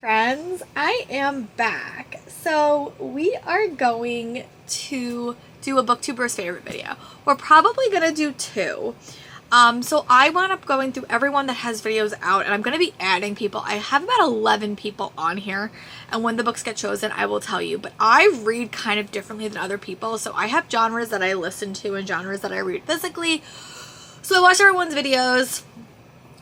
Friends, I am back. So we are going to do a booktuber's favorite video. We're probably gonna do two. So I wound up going through everyone that has videos out, and I'm gonna be adding people. I have about 11 people on here, and when the books get chosen I will tell you, but I read kind of differently than other people. So I have genres that I listen to and genres that I read physically. So I watch everyone's videos.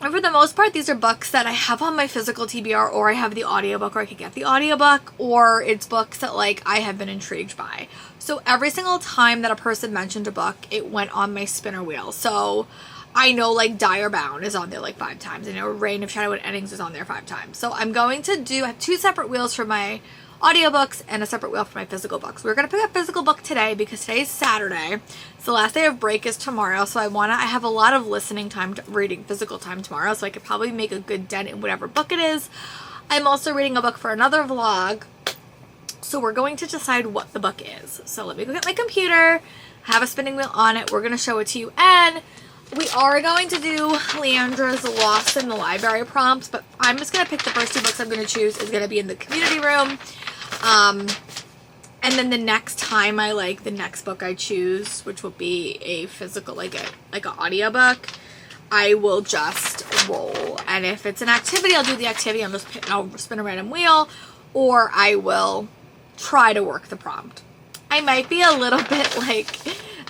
And for the most part, these are books that I have on my physical TBR, or I have the audiobook, or I could get the audiobook, or it's books that like I have been intrigued by. So every single time that a person mentioned a book, it went on my spinner wheel. So I know like Dire Bound is on there like 5 times. I know Reign of Shadow and Endings is on there 5 times. So I'm going to I have 2 separate wheels for my audiobooks and a separate wheel for my physical books. We're going to pick up physical book today because today's Saturday. So the last day of break is tomorrow. So I have a lot of listening time, reading physical time tomorrow. So I could probably make a good dent in whatever book it is. I'm also reading a book for another vlog. So we're going to decide what the book is. So let me go get my computer, have a spinning wheel on it. We're going to show it to you. And we are going to do Leandra's Lost in the Library prompts, but I'm just going to pick the first 2 books I'm going to choose. Is going to be in the community room. And then the next time the next book I choose, which will be a physical, like an audiobook, I will just roll. And if it's an activity, I'll do the activity. I'll spin a random wheel, or I will try to work the prompt. I might be a little bit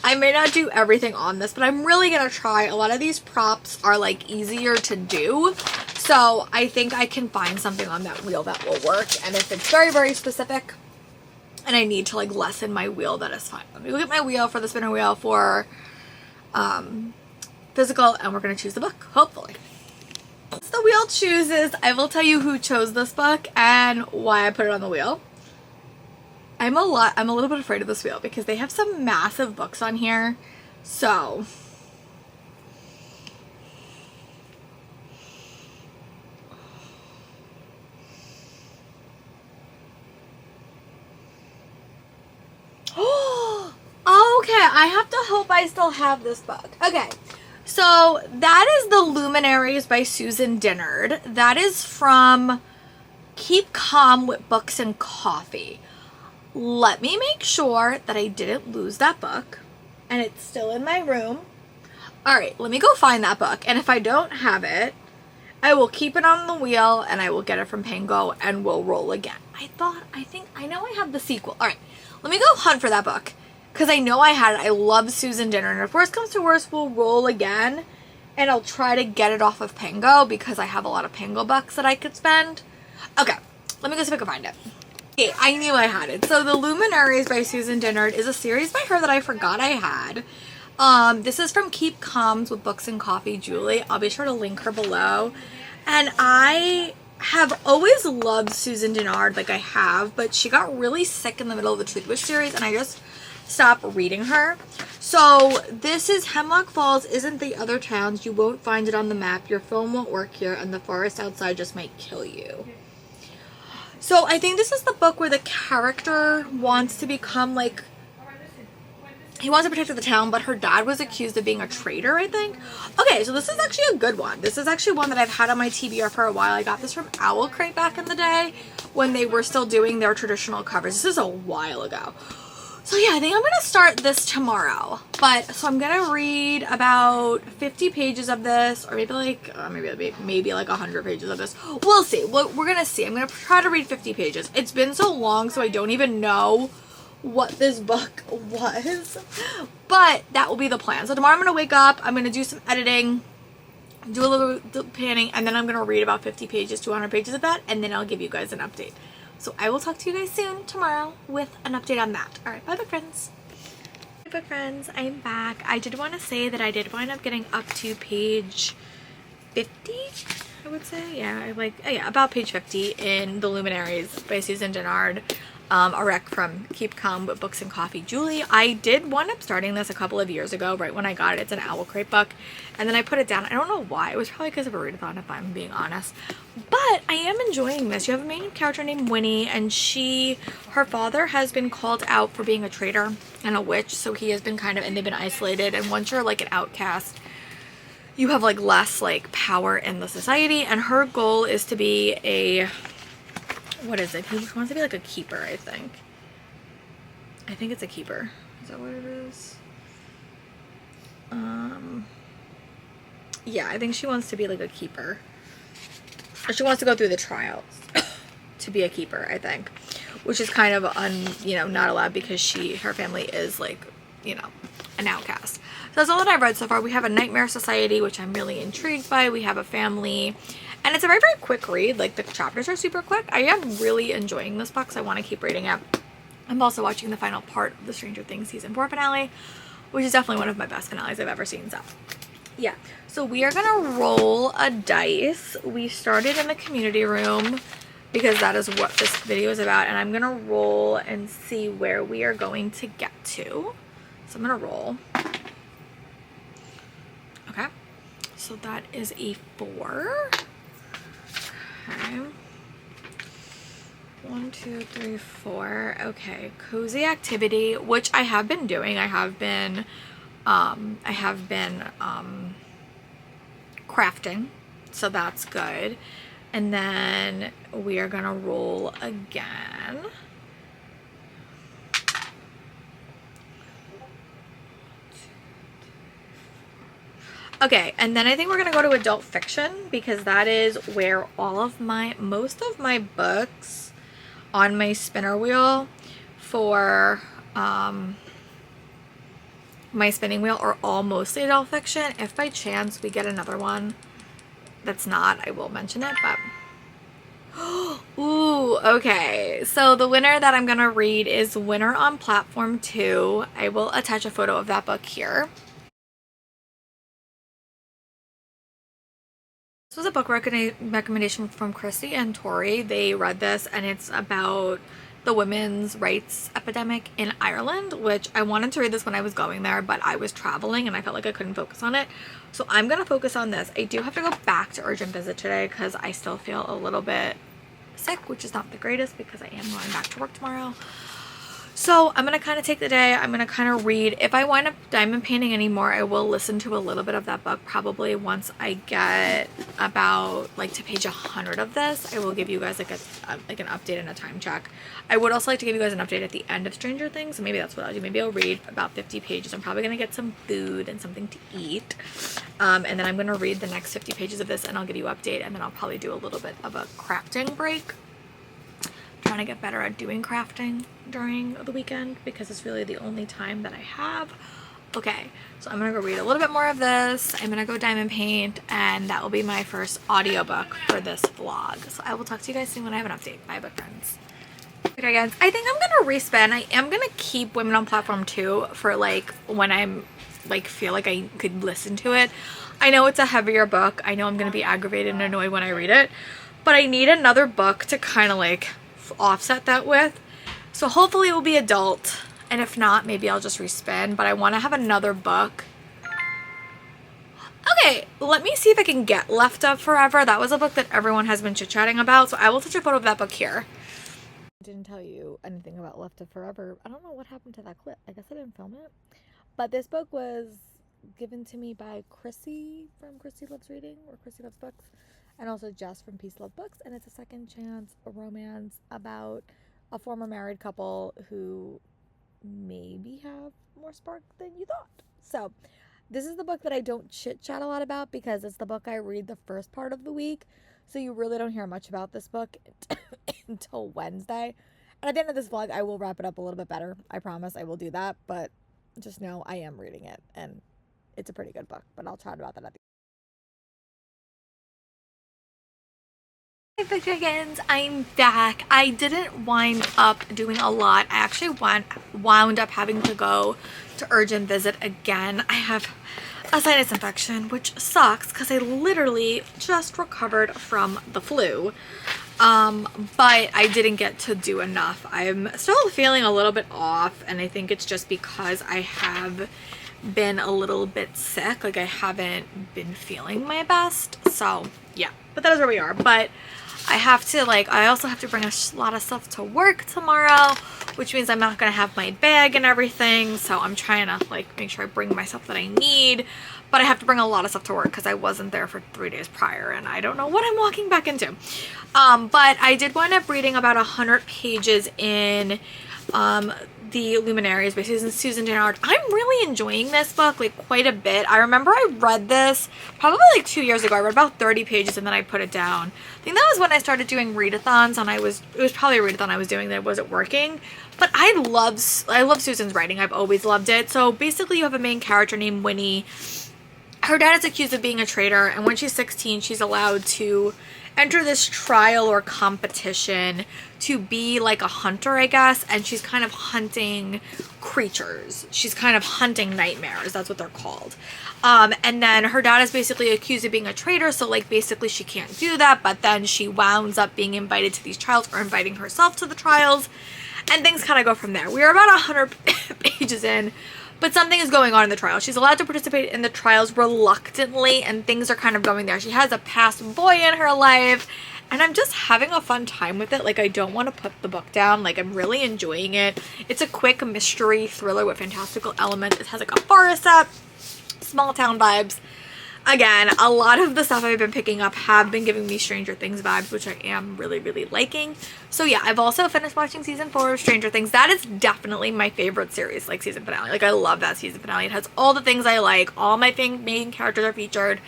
I may not do everything on this, but I'm really going to try. A lot of these prompts are easier to do. So I think I can find something on that wheel that will work. And if it's very, very specific and I need to lessen my wheel, that is fine. Let me look at my wheel for the spinner wheel for physical, and we're going to choose the book, hopefully. Once the wheel chooses, I will tell you who chose this book and why I put it on the wheel. I'm a little bit afraid of this wheel because they have some massive books on here. So okay, I have to hope I still have this book. Okay, so that is The Luminaries by Susan Dennard. That is from Keep Calm with Books and Coffee. Let me make sure that I didn't lose that book and it's still in my room. Alright, let me go find that book, and if I don't have it, I will keep it on the wheel and I will get it from Pango and we'll roll again. I know I have the sequel. Alright, let me go hunt for that book because I know I had it. I love Susan Dennard, and if worst comes to worst, we'll roll again and I'll try to get it off of Pango because I have a lot of Pango bucks that I could spend. Okay, let me go see if I can find it. Okay, I knew I had it. So The Luminaries by Susan Dennard is a series by her that I forgot I had. This is from Keep Calm with Books and Coffee, Julie. I'll be sure to link her below. And I have always loved Susan Dennard, but she got really sick in the middle of the Truth Wish series and I just stopped reading her. So this is Hemlock Falls isn't the other towns. You won't find it on the map. Your phone won't work here, and the forest outside just might kill you. So I think this is the book where the character wants to become he wants to protect the town, but her dad was accused of being a traitor, I think. Okay, so this is actually a good one. This is actually one that I've had on my TBR for a while. I got this from Owl Crate back in the day when they were still doing their traditional covers. This is a while ago. So yeah, I think I'm going to start this tomorrow. So I'm going to read about 50 pages of this, or maybe like 100 pages of this. We'll see. We're going to see. I'm going to try to read 50 pages. It's been so long, so I don't even know what this book was. But that will be the plan. So tomorrow I'm going to wake up, I'm going to do some editing, do a little panning, and then I'm going to read about 50 pages, 200 pages of that, and then I'll give you guys an update. So I will talk to you guys soon tomorrow with an update on that. Alright, bye book friends. Hey book friends, I'm back. I did want to say that I did wind up getting up to page 50, I would say. Yeah, about page 50 in The Luminaries by Susan Dennard. A rec from Keep Calm with Books and Coffee, Julie. I did wind up starting this a couple of years ago, right when I got it. It's an Owl Crate book, and then I put it down. I don't know why. It was probably because of a readathon, if I'm being honest. But I am enjoying this. You have a main character named Winnie, and her father has been called out for being a traitor and a witch, so he has been and they've been isolated. And once you're an outcast, you have less power in the society, and her goal is to be a what is it? He wants to be like a keeper, I think. I think it's a keeper. Is that what it is? Yeah, I think she wants to be like a keeper. Or she wants to go through the trials to be a keeper, I think. Which is kind of not allowed because her family is like, an outcast. So that's all that I've read so far. We have a Nightmare Society, which I'm really intrigued by. We have a family. And it's a very, very quick read. Like, the chapters are super quick. I am really enjoying this book, so I want to keep reading it. I'm also watching the final part of the Stranger Things season 4 finale, which is definitely one of my best finales I've ever seen. So, yeah. So we are going to roll a dice. We started in the community room because that is what this video is about. And I'm going to roll and see where we are going to get to. So I'm going to roll. Okay. So that is a 4. Okay. 1, 2, 3, 4. Okay, cozy activity, which I have been doing. I have been crafting, so that's good. And then we are gonna roll again. Okay, and then I think we're gonna go to adult fiction because that is where most of my books on my spinner wheel for my spinning wheel are all mostly adult fiction. If by chance we get another one that's not, I will mention it, but ooh, okay. So the winner that I'm gonna read is Winner on Platform 2. I will attach a photo of that book here. This was a book recommendation from Christy and Tori. They read this and it's about the women's rights epidemic in Ireland, which I wanted to read this when I was going there, but I was traveling and I felt like I couldn't focus on it. So I'm going to focus on this. I do have to go back to urgent visit today because I still feel a little bit sick, which is not the greatest because I am going back to work tomorrow. So I'm going to kind of take the day. I'm going to kind of read. If I wind up diamond painting anymore, I will listen to a little bit of that book probably once I get about like to page 100 of this. I will give you guys like an update and a time check. I would also like to give you guys an update at the end of Stranger Things. So maybe that's what I'll do. Maybe I'll read about 50 pages. I'm probably going to get some food and something to eat. And then I'm going to read the next 50 pages of this and I'll give you an update. And then I'll probably do a little bit of a crafting break. Trying to get better at doing crafting during the weekend because it's really the only time that I have. Okay, so I'm gonna go read a little bit more of this. I'm gonna go diamond paint and that will be my first audiobook for this vlog. So I will talk to you guys soon when I have an update. Bye book friends. Okay guys, I think I'm gonna respin. I am gonna keep Women on Platform 2 for like when I'm like feel like I could listen to it. I know it's a heavier book. I know I'm gonna be aggravated and annoyed when I read it, but I need another book to kind of like offset that with. So hopefully it will be adult, and if not, maybe I'll just respin, but I want to have another book. Okay, let me see if I can get Left of Forever. That was a book that everyone has been chit-chatting about, so I will touch a photo of that book here. I didn't tell you anything about Left of Forever. I don't know what happened to that clip. I guess I didn't film it. But this book was given to me by Chrissy from Chrissy Loves Reading, or Chrissy Loves Books, and also Jess from Peace Love Books, and it's a second chance romance about a former married couple who maybe have more spark than you thought. So this is the book that I don't chit chat a lot about because it's the book I read the first part of the week, so you really don't hear much about this book until Wednesday. And at the end of this vlog I will wrap it up a little bit better. I promise I will do that, but just know I am reading it and it's a pretty good book, but I'll chat about that at the Hey Big Chickens, I'm back. I didn't wind up doing a lot. I actually wound up having to go to urgent visit again. I have a sinus infection, which sucks because I literally just recovered from the flu. But I didn't get to do enough. I'm still feeling a little bit off, and I think it's just because I have been a little bit sick. Like I haven't been feeling my best. So yeah, but that is where we are. But I have to I also have to bring a lot of stuff to work tomorrow, which means I'm not going to have my bag and everything. So I'm trying to make sure I bring my stuff that I need, but I have to bring a lot of stuff to work because I wasn't there for 3 days prior and I don't know what I'm walking back into. But I did wind up reading about 100 pages in the Luminaries by Susan Dennard. I'm really enjoying this book quite a bit. I remember I read this probably 2 years ago. I read about 30 pages and then I put it down. I think that was when I started doing readathons, and it was probably a readathon I was doing that wasn't working. But I love Susan's writing. I've always loved it. So basically you have a main character named Winnie. Her dad is accused of being a traitor, and when she's 16 she's allowed to enter this trial or competition to be a hunter, I guess, and she's kind of hunting creatures. She's kind of hunting nightmares. That's what they're called. And then her dad is basically accused of being a traitor, so basically she can't do that, but then she wounds up being invited to these trials or inviting herself to the trials, and things kind of go from there. We are about 100 pages in, but something is going on in the trial. She's allowed to participate in the trials reluctantly, and things are kind of going there. She has a past boy in her life, and I'm just having a fun time with it. I don't want to put the book down. I'm really enjoying it. It's a quick mystery thriller with fantastical elements. It has a forest set, small town vibes. Again, a lot of the stuff I've been picking up have been giving me Stranger Things vibes, which I am really, really liking. So yeah, I've also finished watching season 4 of Stranger Things. That is definitely my favorite series, season finale. I love that season finale. It has all the things I like. All my main characters are featured.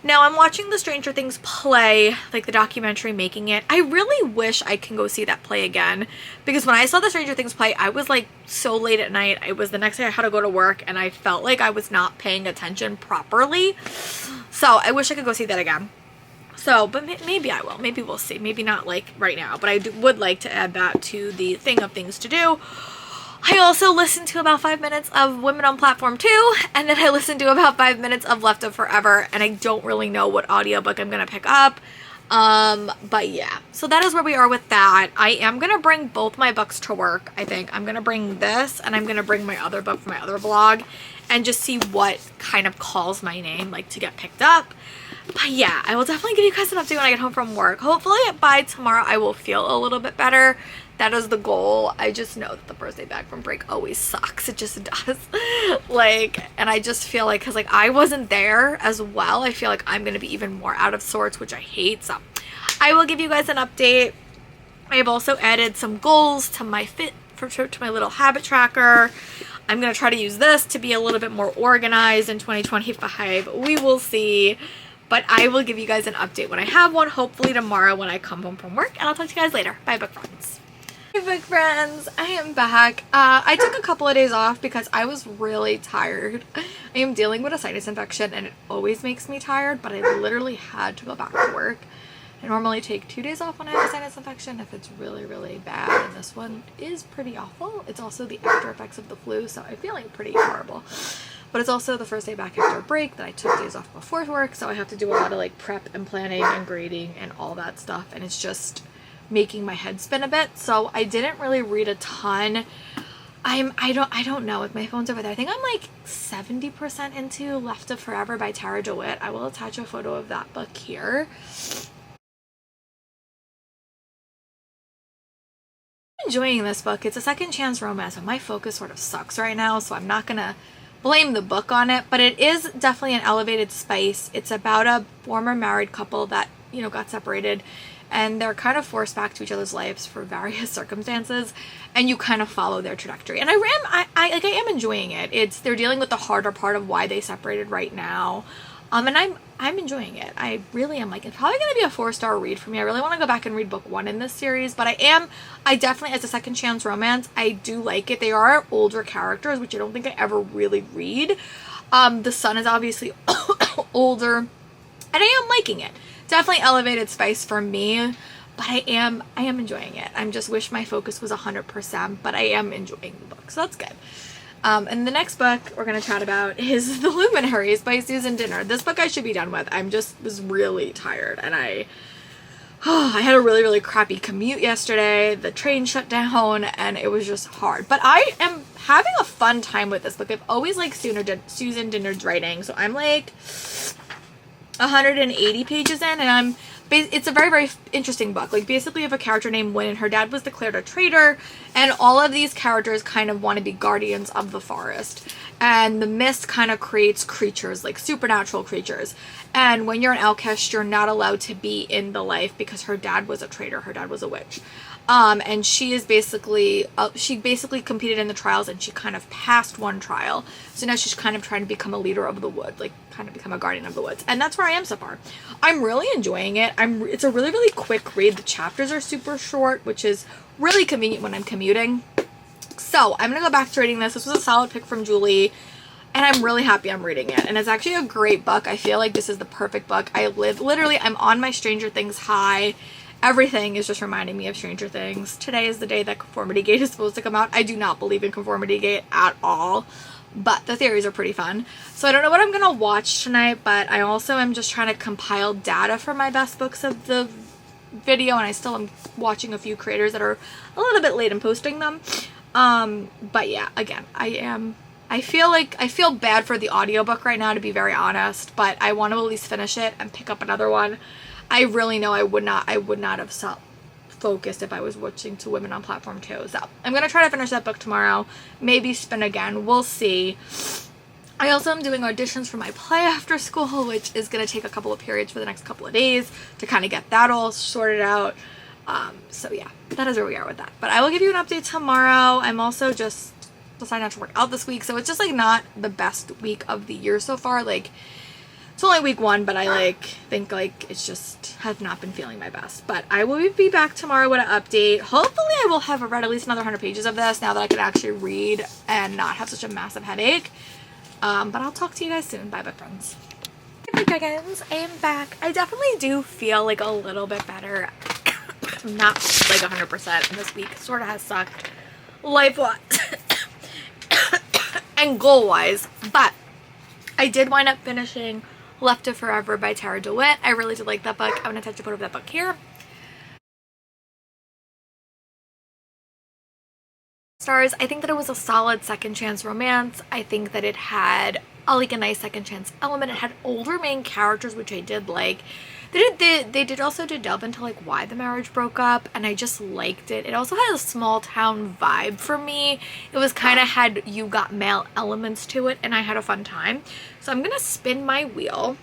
Now I'm watching the Stranger Things play, the documentary making it. I really wish I can go see that play again, because when I saw the Stranger Things play, I was so late at night. It was the next day I had to go to work, and I felt like I was not paying attention properly. So I wish I could go see that again. So, but maybe I will. Maybe we'll see. Maybe not right now, but I would like to add that to the thing of things to do. I also listened to about 5 minutes of Women on Platform 2, and then I listened to about 5 minutes of Left of Forever, and I don't really know what audiobook I'm going to pick up. But yeah, so that is where we are with that. I am going to bring both my books to work. I think I'm going to bring this, and I'm going to bring my other book from my other blog, and just see what kind of calls my name to get picked up. But yeah, I will definitely give you guys an update when I get home from work. Hopefully by tomorrow I will feel a little bit better. That is the goal. I just know that the first day back from break always sucks. It just does. And I just feel because I wasn't there as well, I feel I'm going to be even more out of sorts, which I hate. So I will give you guys an update. I have also added some goals to my to my little habit tracker. I'm going to try to use this to be a little bit more organized in 2025. We will see. But I will give you guys an update when I have one, hopefully tomorrow when I come home from work. And I'll talk to you guys later. Bye, book friends. Hey, book friends. I am back. I took a couple of days off because I was really tired. I am dealing with a sinus infection, and it always makes me tired, but I literally had to go back to work. I normally take 2 days off when I have a sinus infection if it's really, really bad, and this one is pretty awful. It's also the after effects of the flu, so I'm feeling pretty horrible. But it's also the first day back after a break that I took days off before work, so I have to do a lot of prep and planning and grading and all that stuff, and it's just making my head spin a bit. So I didn't really read a ton. I don't know if my phone's over there. I think I'm 70% into Left of Forever by Tara DeWitt. I will attach a photo of that book here. Enjoying this book. It's a second chance romance, but my focus sort of sucks right now, so I'm not gonna blame the book on it, but it is definitely an elevated spice. It's about a former married couple that got separated, and they're kind of forced back to each other's lives for various circumstances, and you kind of follow their trajectory. And I am enjoying it. They're dealing with the harder part of why they separated right now. And I'm enjoying it. I really am. It's probably going to be a 4-star read for me. I really want to go back and read book 1 in this series, but I definitely, as a second chance romance, I do like it. They are older characters, which I don't think I ever really read. The son is obviously older, and I am liking it. Definitely elevated spice for me, but I am enjoying it. I just wish my focus was 100%, but I am enjoying the book, so that's good. And the next book we're going to chat about is The Luminaries by Susan Dennard. This book I should be done with. Was really tired, and I had a really, really crappy commute yesterday. The train shut down, and it was just hard. But I am having a fun time with this book. I've always liked Susan Dennard's writing, so I'm 180 pages in, and it's a very, very interesting book. Like, basically you have a character named Wynn, and her dad was declared a traitor, and all of these characters kind of want to be guardians of the forest. And the mist kind of creates creatures, like supernatural creatures. And when you're an outcast, you're not allowed to be in the life because her dad was a traitor. Her dad was a witch. And she is basically, she basically competed in the trials, and she kind of passed one trial. So now she's kind of trying to become a leader of the wood, like kind of become a guardian of the woods. And that's where I am so far. I'm really enjoying it. It's a really, really quick read. The chapters are super short, which is really convenient when I'm commuting. So I'm going to go back to reading this. This was a solid pick from Julie, and I'm really happy I'm reading it. And it's actually a great book. I feel like this is the perfect book. Literally, I'm on my Stranger Things high. Everything is just reminding me of Stranger Things. Today is the day that Conformity Gate is supposed to come out. I do not believe in Conformity Gate at all, but the theories are pretty fun. So I don't know what I'm going to watch tonight, but I also am just trying to compile data for my best books of the video, and I still am watching a few creators that are a little bit late in posting them. But yeah, again, I feel bad for the audiobook right now, to be very honest, but I want to at least finish it and pick up another one. I really know I would not have stopped focused if I was watching Two Women on Platform 2. So I'm going to try to finish that book tomorrow. Maybe spin again. We'll see. I also am doing auditions for my play after school, which is going to take a couple of periods for the next couple of days to kind of get that all sorted out. So yeah, that is where we are with that. But I will give you an update tomorrow. I'm also just deciding not to work out this week. So it's just like not the best week of the year so far. Like, it's only week 1, but I think it's just have not been feeling my best. But I will be back tomorrow with an update. Hopefully I will have read at least another 100 pages of this now that I can actually read and not have such a massive headache. But I'll talk to you guys soon. Bye bye, friends. Hey dragons, I am back. I definitely do feel like a little bit better. Not like 100%, and this week sort of has sucked life-wise and goal-wise, but I did wind up finishing Left to Forever by Tara DeWitt. I really did like that book. I'm going to attach a photo of that book here. Stars. I think that it was a solid second chance romance. I think that it had a nice second chance element. It had older main characters, which I did like. They did also delve into like why the marriage broke up, and I just liked it. It also had a small town vibe for me. It was kind of had You Got Mail elements to it, and I had a fun time. So I'm gonna spin my wheel,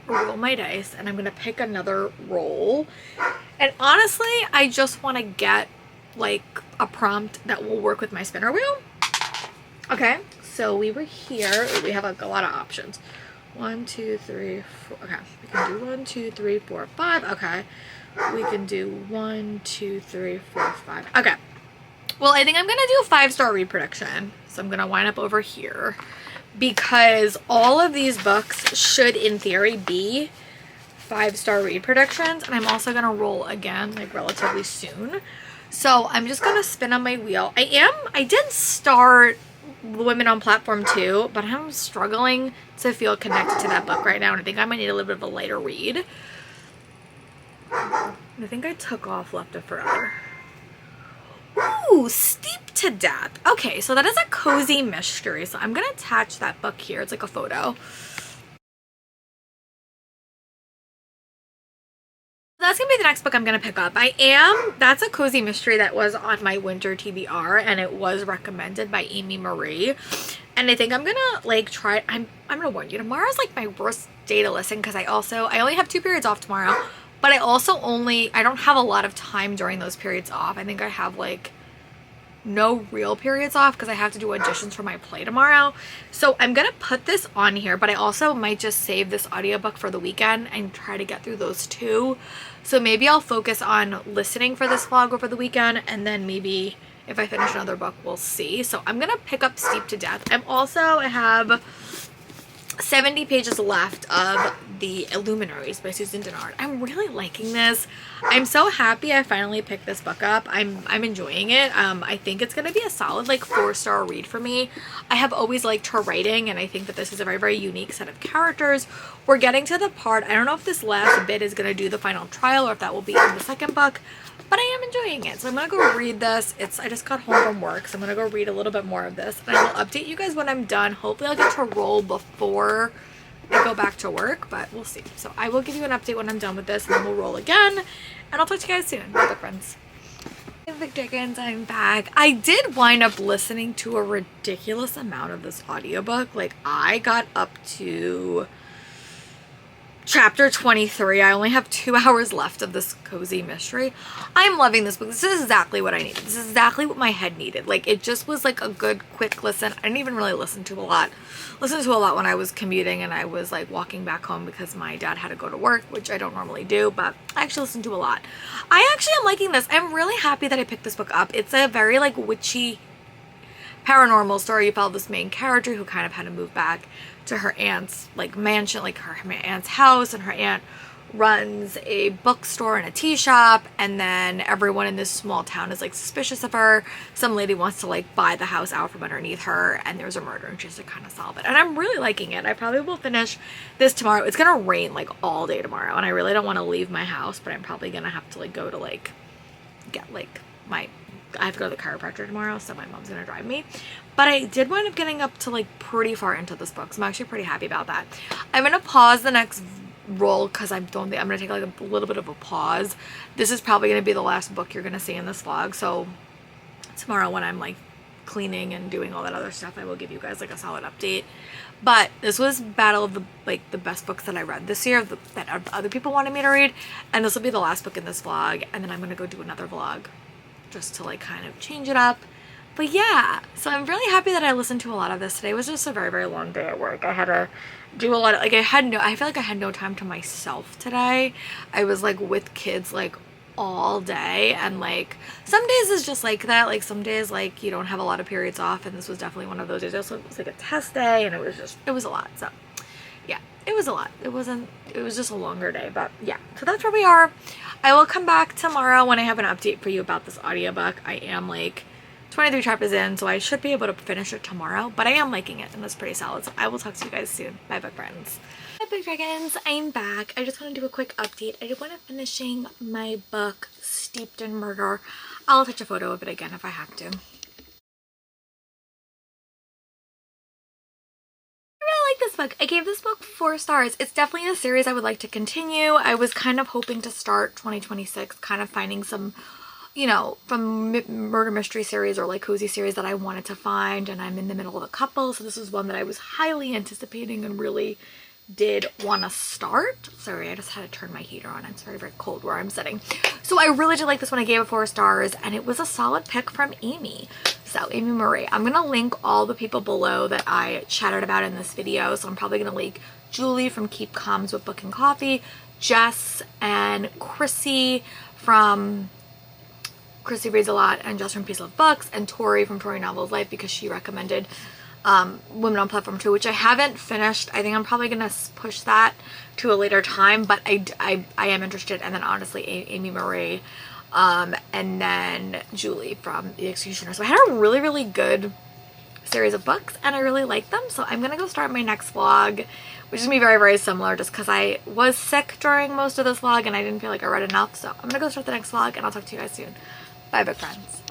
roll my dice, and I'm gonna pick another roll. And honestly, I just want to get like a prompt that will work with my spinner wheel. Okay, so we were here. We have like a lot of options. 1, 2, 3, 4. Okay, we can do 1, 2, 3, 4, 5. Okay, we can do 1, 2, 3, 4, 5. Okay, well, I think I'm gonna do a 5-star read prediction. So I'm gonna wind up over here because all of these books should, in theory, be 5-star read predictions. And I'm also gonna roll again, like relatively soon. So I'm just gonna spin on my wheel. I did start Women on Platform 2, but I'm struggling to feel connected to that book right now, and I think I might need a little bit of a lighter read. I think I took off Left to Forever. Ooh, Steep to Death. Okay, so that is a cozy mystery, so I'm gonna attach that book here. It's like a photo. That's gonna be the next book I'm gonna pick up. That's a cozy mystery that was on my winter TBR, and it was recommended by Amy Marie. And I think I'm gonna like try. I'm gonna warn you, tomorrow's like my worst day to listen because I only have 2 periods off tomorrow, but I don't have a lot of time during those periods off. I think I have like no real periods off because I have to do auditions for my play tomorrow. So I'm gonna put this on here, but I also might just save this audiobook for the weekend and try to get through those 2. So maybe I'll focus on listening for this vlog over the weekend, and then maybe if I finish another book, we'll see. So I'm gonna pick up Steep to Death. I have 70 pages left of The Illuminaries by Susan Dennard. I'm really liking this. I'm so happy I finally picked this book up. I'm enjoying it. I think it's going to be a solid like 4-star read for me. I have always liked her writing, and I think that this is a very, very unique set of characters. We're getting to the part, I don't know if this last bit is going to do the final trial or if that will be in the second book, but I am enjoying it. So I'm going to go read this. I just got home from work, so I'm going to go read a little bit more of this, and I will update you guys when I'm done. Hopefully I'll get to roll before I go back to work, but we'll see. So I will give you an update when I'm done with this, and then we'll roll again, and I'll talk to you guys soon. Bye, friends. Hey, Big Chickens, I'm back. I did wind up listening to a ridiculous amount of this audiobook. Like, I got up to chapter 23. I only have 2 hours left of this cozy mystery. I'm loving this book. This is exactly what I needed. This is exactly what my head needed. Like, it just was like a good quick listen. I didn't even really listen to a lot when I was commuting and I was like walking back home because my dad had to go to work, which I don't normally do, but I actually listened to a lot. I actually am liking this. I'm really happy that I picked this book up. It's a very like witchy paranormal story. You follow this main character who kind of had to move back to her aunt's like mansion, like her aunt's house, and her aunt runs a bookstore and a tea shop, and then everyone in this small town is like suspicious of her. Some lady wants to like buy the house out from underneath her, and there's a murder and she has to kind of solve it, and I'm really liking it. I probably will finish this tomorrow. It's gonna rain like all day tomorrow, and I really don't want to leave my house, but I'm probably gonna have to like go to like get like I have to go to the chiropractor tomorrow, so my mom's gonna drive me. But I did wind up getting up to like pretty far into this book, so I'm actually pretty happy about that. I'm gonna pause the next roll because I don't think I'm gonna take like a little bit of a pause. This is probably gonna be the last book you're gonna see in this vlog, so tomorrow when I'm like cleaning and doing all that other stuff, I will give you guys like a solid update. But this was battle of the best books that I read this year that other people wanted me to read, and this will be the last book in this vlog, and then I'm gonna go do another vlog just to like kind of change it up. But yeah, so I'm really happy that I listened to a lot of this today. It was just a very, very long day at work. I had to do a lot of, like, I feel like I had no time to myself today. I was like with kids like all day, and like some days is just like that. Like some days like you don't have a lot of periods off, and this was definitely one of those days. Also, it was like a test day, and it was a lot. So yeah, it was a lot. It was just a longer day, but yeah, so that's where we are. I will come back tomorrow when I have an update for you about this audiobook. I am like 23 chapters in, so I should be able to finish it tomorrow, but I am liking it, and it's pretty solid. So I will talk to you guys soon. Bye, book friends. Hi, Big Dragons. I'm back. I just want to do a quick update. I did want to finishing my book, Steeped in Murder. I'll touch a photo of it again if I have to. This book. I gave this book 4 stars. It's definitely a series I would like to continue. I was kind of hoping to start 2026 kind of finding some, you know, from murder mystery series or like cozy series that I wanted to find, and I'm in the middle of a couple, so this is one that I was highly anticipating and really did want to start. Sorry, I just had to turn my heater on. It's very, very cold where I'm sitting. So I really did like this one. I gave it 4 stars, and it was a solid pick from Amy. So Amy Marie. I'm gonna link all the people below that I chatted about in this video. So I'm probably gonna link Julie from Keep Calms with Book and Coffee, Jess and Chrissy from Chrissy Reads a Lot and Jess from Peace Love Books, and Tori from Tori Novels Life because she recommended Women on Platform 2, which I haven't finished. I think I'm probably gonna push that to a later time, but I am interested. And then honestly, Amy Marie, and then Julie from The Executioner. So I had a really, really good series of books, and I really like them. So I'm gonna go start my next vlog, which is gonna be very, very similar just because I was sick during most of this vlog and I didn't feel like I read enough. So I'm gonna go start the next vlog, and I'll talk to you guys soon. Bye, book friends.